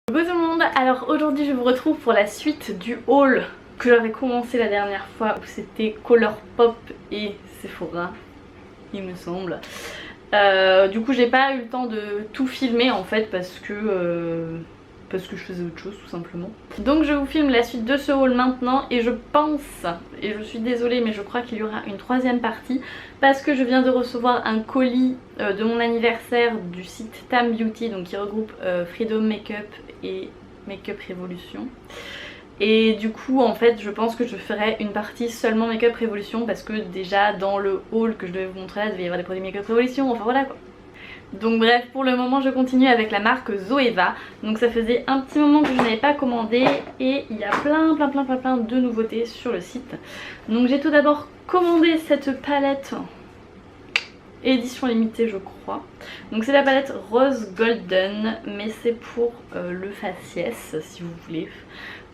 Coucou tout le monde, alors aujourd'hui je vous retrouve pour la suite du haul que j'avais commencé la dernière fois où c'était Colourpop et Sephora, il me semble. Du coup j'ai pas eu le temps de tout filmer en fait parce que je faisais autre chose tout simplement. Donc je vous filme la suite de ce haul maintenant et je pense, et je suis désolée mais je crois qu'il y aura une troisième partie parce que je viens de recevoir un colis de mon anniversaire du site Tam Beauty, donc qui regroupe Freedom Makeup et Makeup Revolution. Et du coup en fait je pense que je ferai une partie seulement Makeup Revolution parce que déjà dans le haul que je devais vous montrer là, il devait y avoir des produits Makeup Revolution, enfin voilà quoi. Donc bref, pour le moment je continue avec la marque Zoeva. Donc ça faisait un petit moment que je n'avais pas commandé et il y a plein de nouveautés sur le site. Donc j'ai tout d'abord commandé cette palette édition limitée je crois. Donc c'est la palette Rose Golden mais c'est pour le faciès si vous voulez.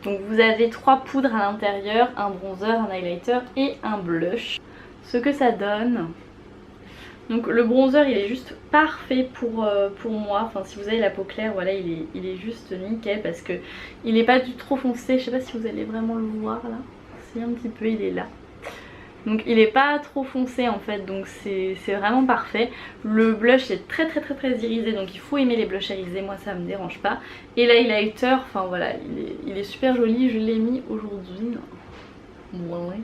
Donc vous avez 3 poudres à l'intérieur, un bronzer, un highlighter et un blush. Ce que ça donne... Donc le bronzer il est juste parfait pour moi, enfin si vous avez la peau claire voilà il est juste nickel parce que il est pas du tout trop foncé, je sais pas si vous allez vraiment le voir là, si un petit peu il est là. Donc il est pas trop foncé en fait donc c'est vraiment parfait. Le blush est très irisé donc il faut aimer les blushs irisés, moi ça me dérange pas. Et l'highlighter, enfin voilà il est super joli, je l'ai mis aujourd'hui. Ouais.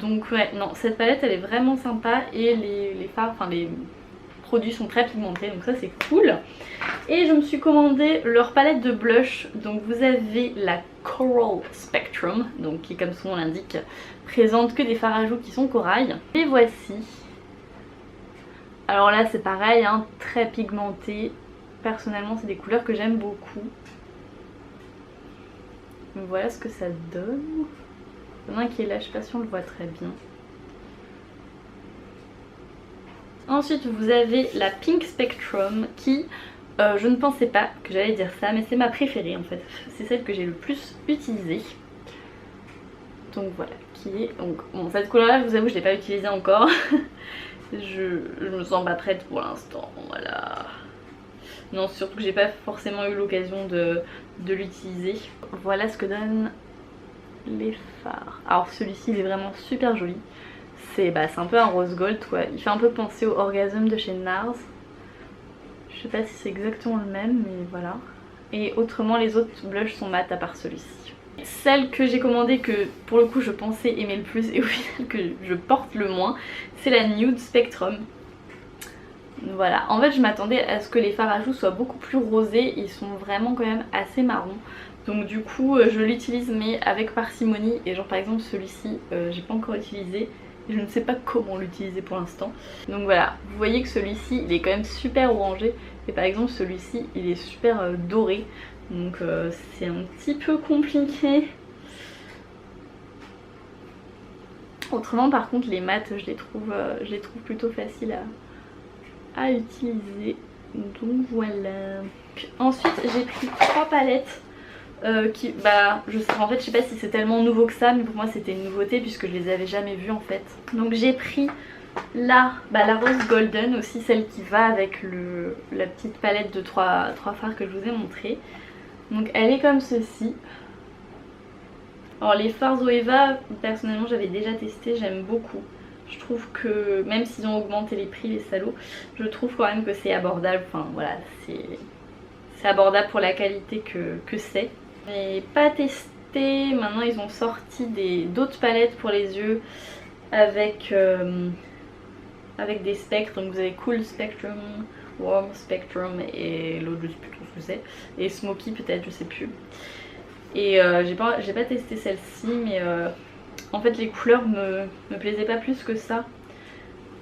Donc ouais, non, cette palette elle est vraiment sympa et les fards, enfin les produits sont très pigmentés donc ça c'est cool. Et je me suis commandé leur palette de blush, donc vous avez la Coral Spectrum, donc qui comme son nom l'indique présente que des fards à joues qui sont corail. Et voici. Alors là c'est pareil, hein, très pigmenté, personnellement c'est des couleurs que j'aime beaucoup. Donc voilà ce que ça donne. Il y en a un qui est là, je sais pas si on le voit très bien. Ensuite vous avez la Pink Spectrum qui, je ne pensais pas que j'allais dire ça, mais c'est ma préférée en fait. C'est celle que j'ai le plus utilisée. Donc voilà, qui est... Donc, bon, cette couleur là je vous avoue je l'ai pas utilisée encore. je me sens pas prête pour l'instant, voilà. Non, surtout que j'ai pas forcément eu l'occasion de l'utiliser. Voilà ce que donne les fards. Alors celui-ci il est vraiment super joli. C'est un peu un rose gold quoi. Il fait un peu penser au Orgasm de chez NARS. Je sais pas si c'est exactement le même mais voilà. Et autrement les autres blushs sont mat à part celui-ci. Celle que j'ai commandée que pour le coup je pensais aimer le plus et au final que je porte le moins, c'est la Nude Spectrum. Voilà, en fait je m'attendais à ce que les fards à joues soient beaucoup plus rosés, ils sont vraiment quand même assez marrons. Donc du coup je l'utilise mais avec parcimonie et genre par exemple celui-ci j'ai pas encore utilisé et je ne sais pas comment l'utiliser pour l'instant. Donc voilà, vous voyez que celui-ci il est quand même super orangé et par exemple celui-ci il est super doré. Donc c'est un petit peu compliqué. Autrement par contre les mats je les trouve plutôt faciles à utiliser. Donc voilà. Ensuite j'ai pris 3 palettes qui, en fait je sais pas si c'est tellement nouveau que ça mais pour moi c'était une nouveauté puisque je les avais jamais vues en fait. Donc j'ai pris la Rose Golden aussi, celle qui va avec la petite palette de 3 fards que je vous ai montré. Donc elle est comme ceci. Alors les fards Zoeva personnellement j'avais déjà testé, j'aime beaucoup. Je trouve que même s'ils ont augmenté les prix les salauds, je trouve quand même que c'est abordable, enfin voilà c'est abordable pour la qualité que c'est. J'ai pas testé, maintenant ils ont sorti d'autres palettes pour les yeux avec des spectres, donc vous avez Cool Spectrum, Warm Spectrum et l'autre je sais plus trop ce que c'est, et Smoky peut-être, je sais plus. Et j'ai pas testé celle-ci mais en fait les couleurs me plaisaient pas plus que ça.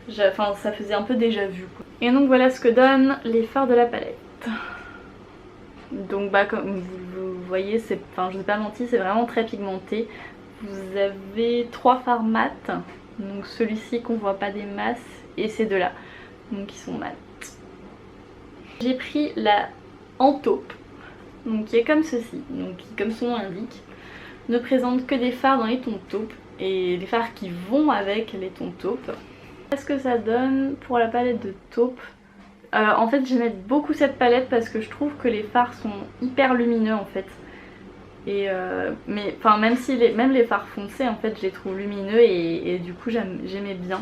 Enfin ça faisait un peu déjà vu quoi. Et donc voilà ce que donnent les fards de la palette. Donc comme vous voyez, je vous ai pas menti, c'est vraiment très pigmenté. Vous avez 3 fards mat, donc celui-ci qu'on voit pas des masses et ces deux là, donc qui sont mat. J'ai pris la en taupe, donc qui est comme ceci, donc qui comme son nom l'indique, ne présente que des fards dans les tons taupes et des fards qui vvont avec les tons taupes. Qu'est-ce que ça donne pour la palette de taupe? En fait j'aimais beaucoup cette palette parce que je trouve que les fards sont hyper lumineux en fait. Et mais enfin même si même les fards foncés en fait je les trouve lumineux et du coup j'aimais bien.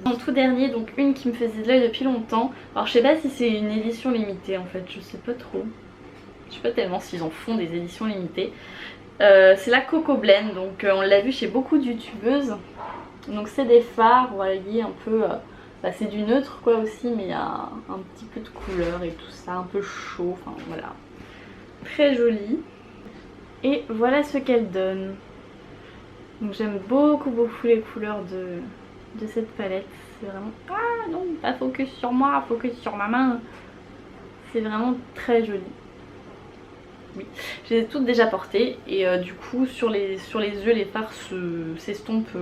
En tout dernier, donc une qui me faisait de l'œil depuis longtemps. Alors je sais pas si c'est une édition limitée en fait, je sais pas trop. Je sais pas tellement s'ils en font des éditions limitées. C'est la Coco Blend, donc on l'a vu chez beaucoup de youtubeuses. Donc c'est des fards, vous voyez un peu, bah, c'est du neutre quoi aussi, mais il y a un petit peu de couleur et tout ça, un peu chaud, enfin voilà. Très jolie. Et voilà ce qu'elle donne. Donc j'aime beaucoup les couleurs de cette palette. C'est vraiment... Ah non, pas focus sur moi, focus sur ma main. C'est vraiment très joli. Oui, je les ai toutes déjà portées et du coup sur les yeux les fards s'estompent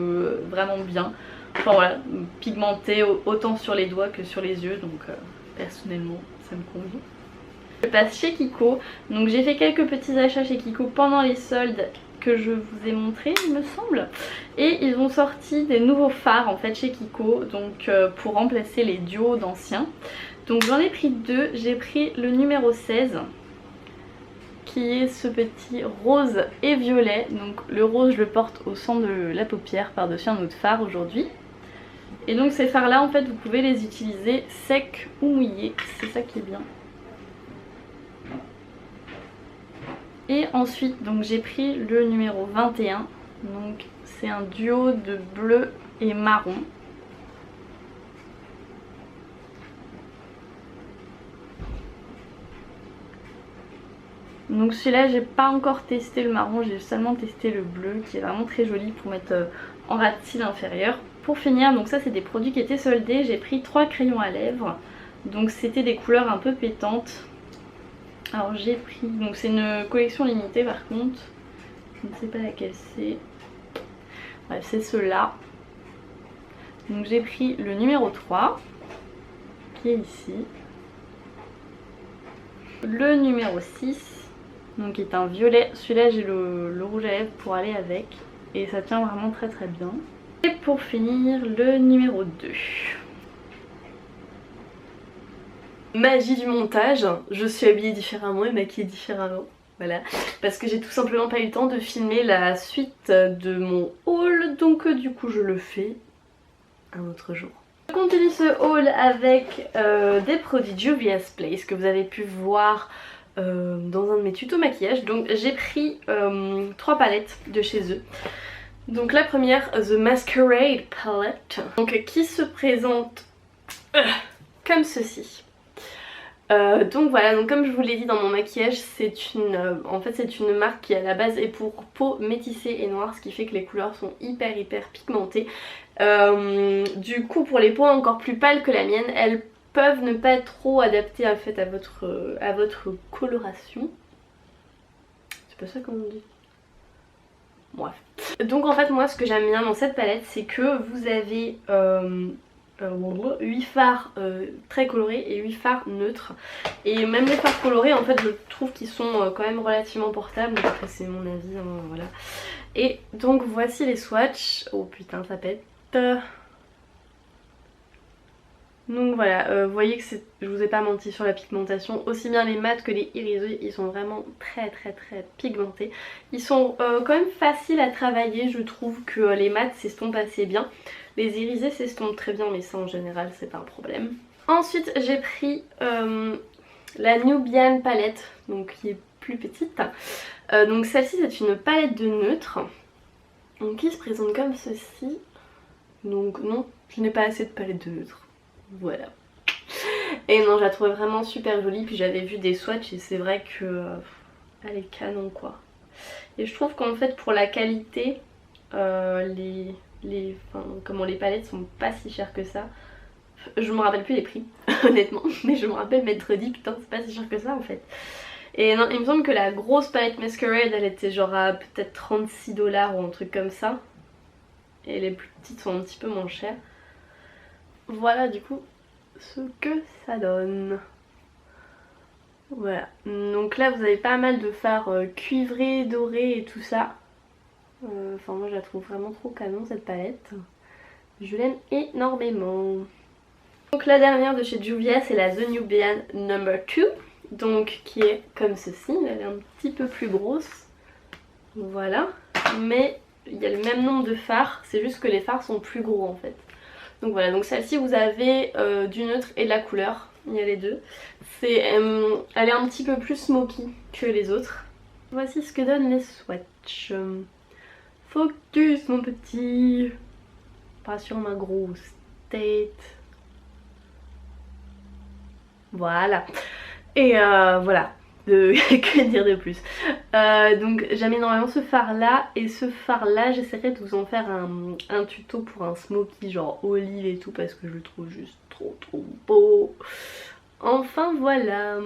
vraiment bien. Enfin voilà, pigmenté autant sur les doigts que sur les yeux, donc personnellement ça me convient. Je passe chez Kiko, donc j'ai fait quelques petits achats chez Kiko pendant les soldes que je vous ai montré il me semble. Et ils ont sorti des nouveaux fards en fait chez Kiko, donc pour remplacer les duos d'anciens. Donc j'en ai pris deux, j'ai pris le numéro 16. Qui est ce petit rose et violet. Donc le rose je le porte au centre de la paupière par-dessus un autre fard aujourd'hui. Et donc ces fards là en fait vous pouvez les utiliser secs ou mouillés, c'est ça qui est bien. Et ensuite donc j'ai pris le numéro 21. Donc c'est un duo de bleu et marron. Donc celui-là j'ai pas encore testé le marron, j'ai seulement testé le bleu qui est vraiment très joli pour mettre en ras de cils inférieur. Pour finir, donc ça c'est des produits qui étaient soldés, j'ai pris 3 crayons à lèvres. Donc c'était des couleurs un peu pétantes. Alors j'ai pris, donc c'est une collection limitée par contre, je ne sais pas laquelle c'est. Bref c'est ceux-là. Donc j'ai pris le numéro 3 qui est ici. Le numéro 6. Donc qui est un violet, celui-là j'ai le rouge à lèvres pour aller avec et ça tient vraiment très très bien. Et pour finir le numéro 2. Magie du montage, je suis habillée différemment et maquillée différemment. Voilà, parce que j'ai tout simplement pas eu le temps de filmer la suite de mon haul, donc du coup je le fais un autre jour. Je continue ce haul avec des produits Juvia's Place que vous avez pu voir dans un de mes tutos maquillage. Donc j'ai pris 3 palettes de chez eux. Donc la première, The Masquerade Palette, donc qui se présente comme ceci. Donc voilà, donc comme je vous l'ai dit dans mon maquillage, c'est en fait c'est une marque qui à la base est pour peau métissée et noire, ce qui fait que les couleurs sont hyper pigmentées. Du coup pour les peaux encore plus pâles que la mienne, elles peuvent ne pas être trop adaptées en fait à votre coloration. C'est pas ça qu'on dit. Bref. Donc en fait moi ce que j'aime bien dans cette palette c'est que vous avez 8 fards très colorés et 8 fards neutres. Et même les fards colorés en fait je trouve qu'ils sont quand même relativement portables. Après c'est mon avis, hein, voilà. Et donc voici les swatchs. Oh putain ça pète. Donc voilà, vous voyez que je vous ai pas menti sur la pigmentation, aussi bien les mats que les irisés, ils sont vraiment très pigmentés. Ils sont quand même faciles à travailler, je trouve que les mats s'estompent assez bien. Les irisés s'estompent très bien mais ça en général c'est pas un problème. Ensuite j'ai pris la Nubian palette, donc qui est plus petite. Donc celle-ci c'est une palette de neutres, donc qui se présente comme ceci. Donc non, je n'ai pas assez de palette de neutres. Voilà. Et non, je la trouvais vraiment super jolie. Puis j'avais vu des swatchs et c'est vrai que elle est canon quoi. Et je trouve qu'en fait pour la qualité, les palettes sont pas si chères que ça. Je me rappelle plus les prix honnêtement, mais je me rappelle m'être dit putain c'est pas si cher que ça en fait. Et non, il me semble que la grosse palette Masquerade elle était genre à peut-être 36 $ ou un truc comme ça. Et les plus petites sont un petit peu moins chères. Voilà du coup ce que ça donne. Voilà, donc là vous avez pas mal de fards cuivrés, dorés et tout ça. Enfin moi je la trouve vraiment trop canon cette palette. Je l'aime énormément. Donc la dernière de chez Juvia, c'est la The Nubian No. 2, donc qui est comme ceci. Elle est un petit peu plus grosse, voilà, mais il y a le même nombre de fards, c'est juste que les fards sont plus gros en fait. Donc voilà, donc celle-ci vous avez du neutre et de la couleur, il y a les deux. Elle est un petit peu plus smoky que les autres. Voici ce que donnent les swatchs. Focus mon petit, pas sur ma grosse tête. Voilà. Et voilà. Que dire de plus. Donc j'aime énormément ce fard là, et ce fard là j'essaierai de vous en faire un tuto pour un smoky genre olive et tout, parce que je le trouve juste trop beau. Enfin voilà.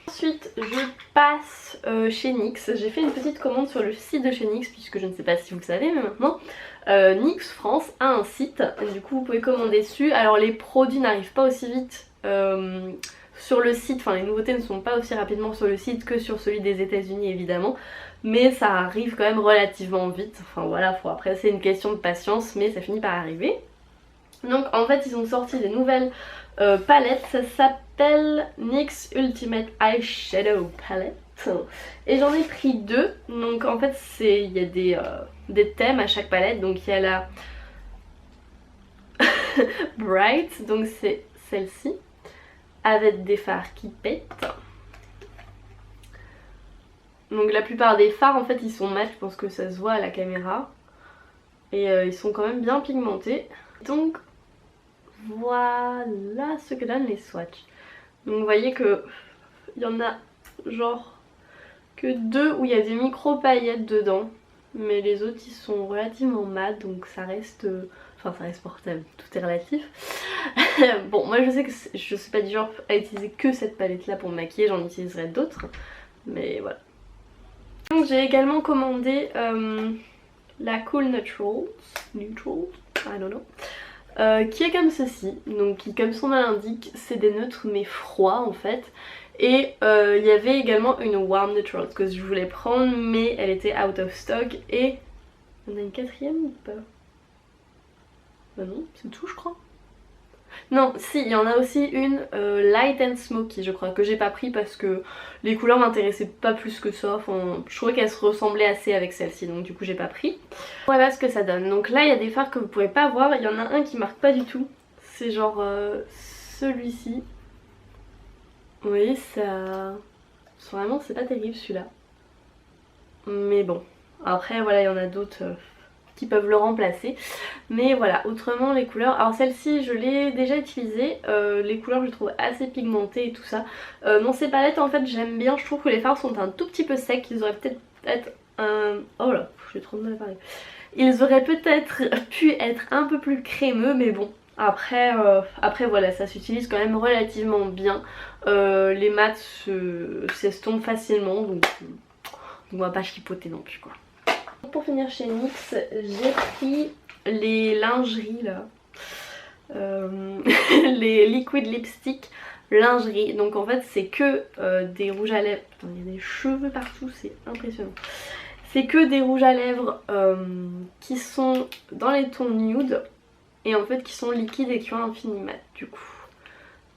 Ensuite je passe chez NYX. J'ai fait une petite commande sur le site de chez NYX, puisque je ne sais pas si vous le savez, mais maintenant NYX France a un site, et du coup vous pouvez commander dessus. Alors les produits n'arrivent pas aussi vite sur le site, enfin les nouveautés ne sont pas aussi rapidement sur le site que sur celui des États-Unis évidemment, mais ça arrive quand même relativement vite. Enfin voilà, après c'est une question de patience, mais ça finit par arriver. Donc en fait ils ont sorti des nouvelles palettes, ça s'appelle NYX Ultimate Eyeshadow Palette, et j'en ai pris deux. Donc en fait il y a des thèmes à chaque palette. Donc il y a la Bright, donc c'est celle-ci, avec des fards qui pètent. Donc la plupart des fards en fait ils sont mat, je pense que ça se voit à la caméra, et ils sont quand même bien pigmentés. Donc voilà ce que donnent les swatchs. Donc vous voyez que il y en a genre que deux où il y a des micro paillettes dedans, mais les autres ils sont relativement mat, donc ça reste enfin ça reste portable, tout est relatif. Bon moi je sais que je suis pas du genre à utiliser que cette palette là pour me maquiller, j'en utiliserai d'autres, mais voilà. Donc j'ai également commandé la Cool Neutrals, I don't know, qui est comme ceci. Donc qui, comme son nom l'indique, c'est des neutres mais froids en fait. Et il y avait également une Warm Neutrals que je voulais prendre, mais elle était out of stock. Et on a une quatrième ou pas? Bah non, c'est tout je crois. Non, si, il y en a aussi une Light and Smoky, je crois, que j'ai pas pris parce que les couleurs m'intéressaient pas plus que ça. Enfin, je trouvais qu'elles se ressemblaient assez avec celle-ci, donc du coup j'ai pas pris. Voilà ce que ça donne. Donc là il y a des fards que vous pouvez pas voir, il y en a un qui marque pas du tout. C'est genre celui-ci. Vous voyez, ça... Vraiment c'est pas terrible celui-là. Mais bon, après voilà, il y en a d'autres... qui peuvent le remplacer, mais voilà, autrement les couleurs, alors celle-ci je l'ai déjà utilisée, les couleurs je les trouve assez pigmentées et tout ça. Dans ces palettes en fait j'aime bien, je trouve que les fards sont un tout petit peu secs, ils auraient peut-être oh là, j'ai trop de mal à parler, ils auraient peut-être pu être un peu plus crémeux, mais bon, après voilà, ça s'utilise quand même relativement bien, les mats s'estompent facilement, donc on va pas chipoter non plus quoi. Pour finir chez NYX, j'ai pris les lingeries là, les liquid lipstick lingerie. Donc en fait c'est que des rouges à lèvres, putain il y a des cheveux partout, c'est impressionnant. C'est que des rouges à lèvres qui sont dans les tons nude et en fait qui sont liquides et qui ont un fini mat du coup.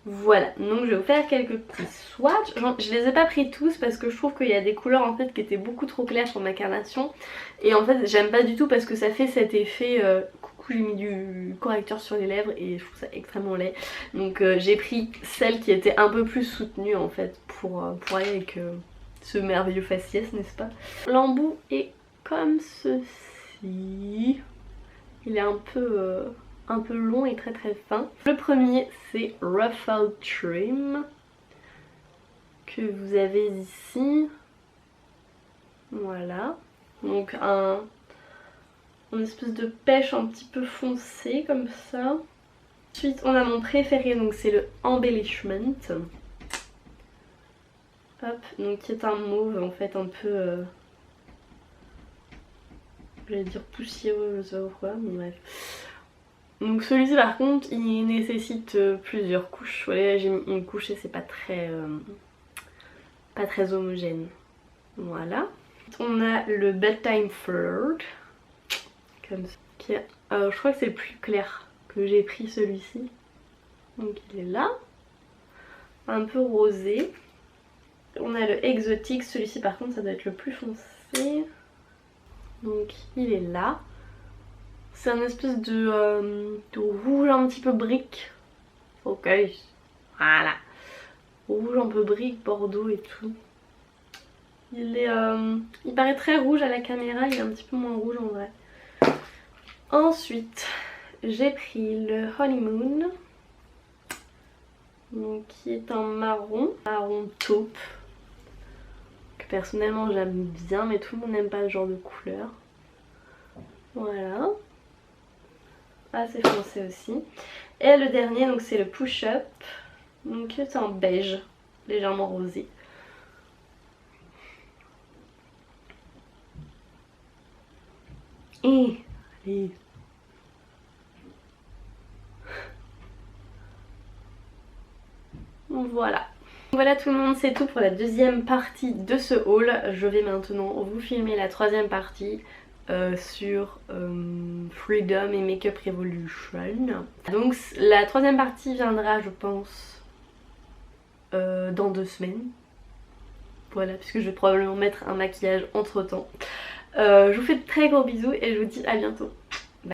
Voilà, donc je vais vous faire quelques petits swatchs. Je les ai pas pris tous parce que je trouve qu'il y a des couleurs en fait qui étaient beaucoup trop claires sur ma carnation. Et en fait j'aime pas du tout parce que ça fait cet effet coucou j'ai mis du correcteur sur les lèvres et je trouve ça extrêmement laid. Donc j'ai pris celle qui était un peu plus soutenue en fait pour aller avec ce merveilleux faciès, n'est-ce pas. L'embout est comme ceci. Il est un peu long et très fin. Le premier c'est Ruffle Trim que vous avez ici. Voilà. Donc une espèce de pêche un petit peu foncé comme ça. Ensuite on a mon préféré, donc c'est le Embellishment. Hop, donc qui est un mauve en fait un peu... j'allais dire poussiéreux, je sais pas pourquoi, mais bref. Donc celui-ci par contre il nécessite plusieurs couches. Voilà, j'ai mis une couche et c'est pas très homogène. Voilà. On a le Bedtime Flirt, comme ça, qui est, je crois que c'est le plus clair que j'ai pris celui-ci. Donc il est là. Un peu rosé. On a le exotique, celui-ci par contre ça doit être le plus foncé. Donc il est là. C'est un espèce de rouge un petit peu brique. Ok, voilà. Rouge un peu brique, bordeaux et tout. Il paraît très rouge à la caméra, il est un petit peu moins rouge en vrai. Ensuite, j'ai pris le Honeymoon. Donc, qui est un marron taupe. Que personnellement j'aime bien, mais tout le monde n'aime pas ce genre de couleur. Voilà. Assez foncé aussi. Et le dernier, donc c'est le Push Up. Donc c'est en beige, légèrement rosé. Et allez. Voilà. Voilà tout le monde, c'est tout pour la deuxième partie de ce haul. Je vais maintenant vous filmer la troisième partie sur Freedom et Makeup Revolution. Donc la troisième partie viendra je pense dans 2 semaines. Voilà, puisque je vais probablement mettre un maquillage entre temps. Je vous fais de très gros bisous et je vous dis à bientôt.